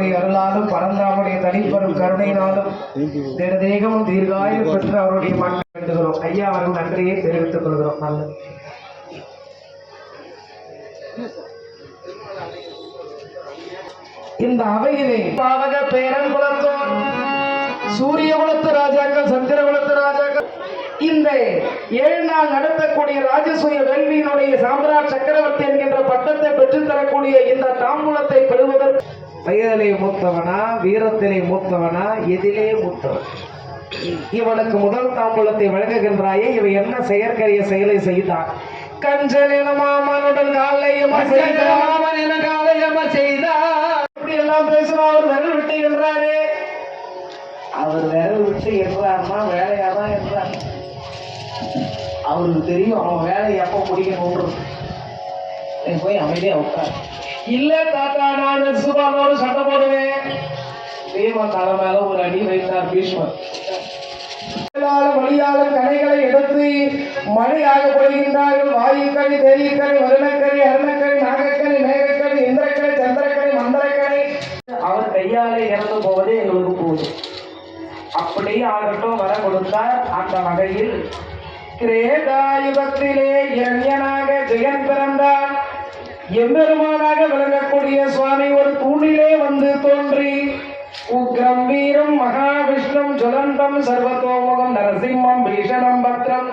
பரந்தாமனுடைய அருளாலும் பரந்தாமனுடைய தனிப்பெரும் கருணையினாலும் தேகமும் தீர்காயுள் பெற்று அவருடைய மகன் வேண்டுகிறோம். ஐயா அவர்கள் நன்றியை தெரிவித்துக் கொள்கிறோம். நல்லது. இந்த அவையிலே பாவக பேரன் குலத்தோர், சூரிய குலத்து ராஜாக்கள், சந்திர குலத்து ராஜாக்கள், இந்த 7 நாள் நடத்தக்கூடிய ராஜசூய வேள்வியினுடைய சாம்ராட் சக்கரவர்த்தி என்கின்ற பட்டத்தை பெற்றுத்தரக்கூடிய இந்த தாம்பூலத்தை பெறுவதற்கு வயதிலே மூத்தவனா, வீரத்திலே மூத்தவனா, எதிலே மூத்தவன்? இவனுக்கு முதல் தாம்பூலத்தை வழங்குகின்றாயே, இவ என்ன செயற்கரிய செயலை செய்தான்? கஞ்சலின மாமனுடன் காலையம செய்தார். இப்படி எல்லாம் பேசுவோம். அவர் விரல் விட்டு என்றாரே, அவர் விரல் விட்டு என்றார்னா வேலையாதான் என்றார். அவருக்கு தெரியும் அவன் வேலையை எப்ப முடிக்கணும். போய் அமைதியா உட்கார். இல்ல தாத்தா, நான் சுபாவோடு சண்டை போடுவேன். பீமன் தலை மேல ஒரு அடி வைத்தார் பீஷ்மர். வழியாளர் கனைகளை எடுத்து மழையாக பொழிகின்றார்கள். வாயுக்கணி, தேயிக்கணி, வருணக்கணி, அருணக்கணி, நாகக்கணி, மேகக்கணி, இந்திரக்கணி, சந்திரக்கணி, மந்திரக்கணி. அவர் கையாலே இறந்து போவதே எங்களுக்கு போதும். அப்படியே ஆகட்டும், வர கொடுத்தார். அந்த வகையில் கிரேதாயுகத்திலே இரண்யனாக ஜெகன் பிறந்தார். எம்பெருமானாக விளங்கக்கூடிய சுவாமி ஒரு தூணிலே வந்து தோன்றி உக்ரம் வீரம் மகாவிஷ்ணம் ஜுவலந்தம் சர்வதோமுகம் நரசிம்மம் பீஷணம் பத்ரம்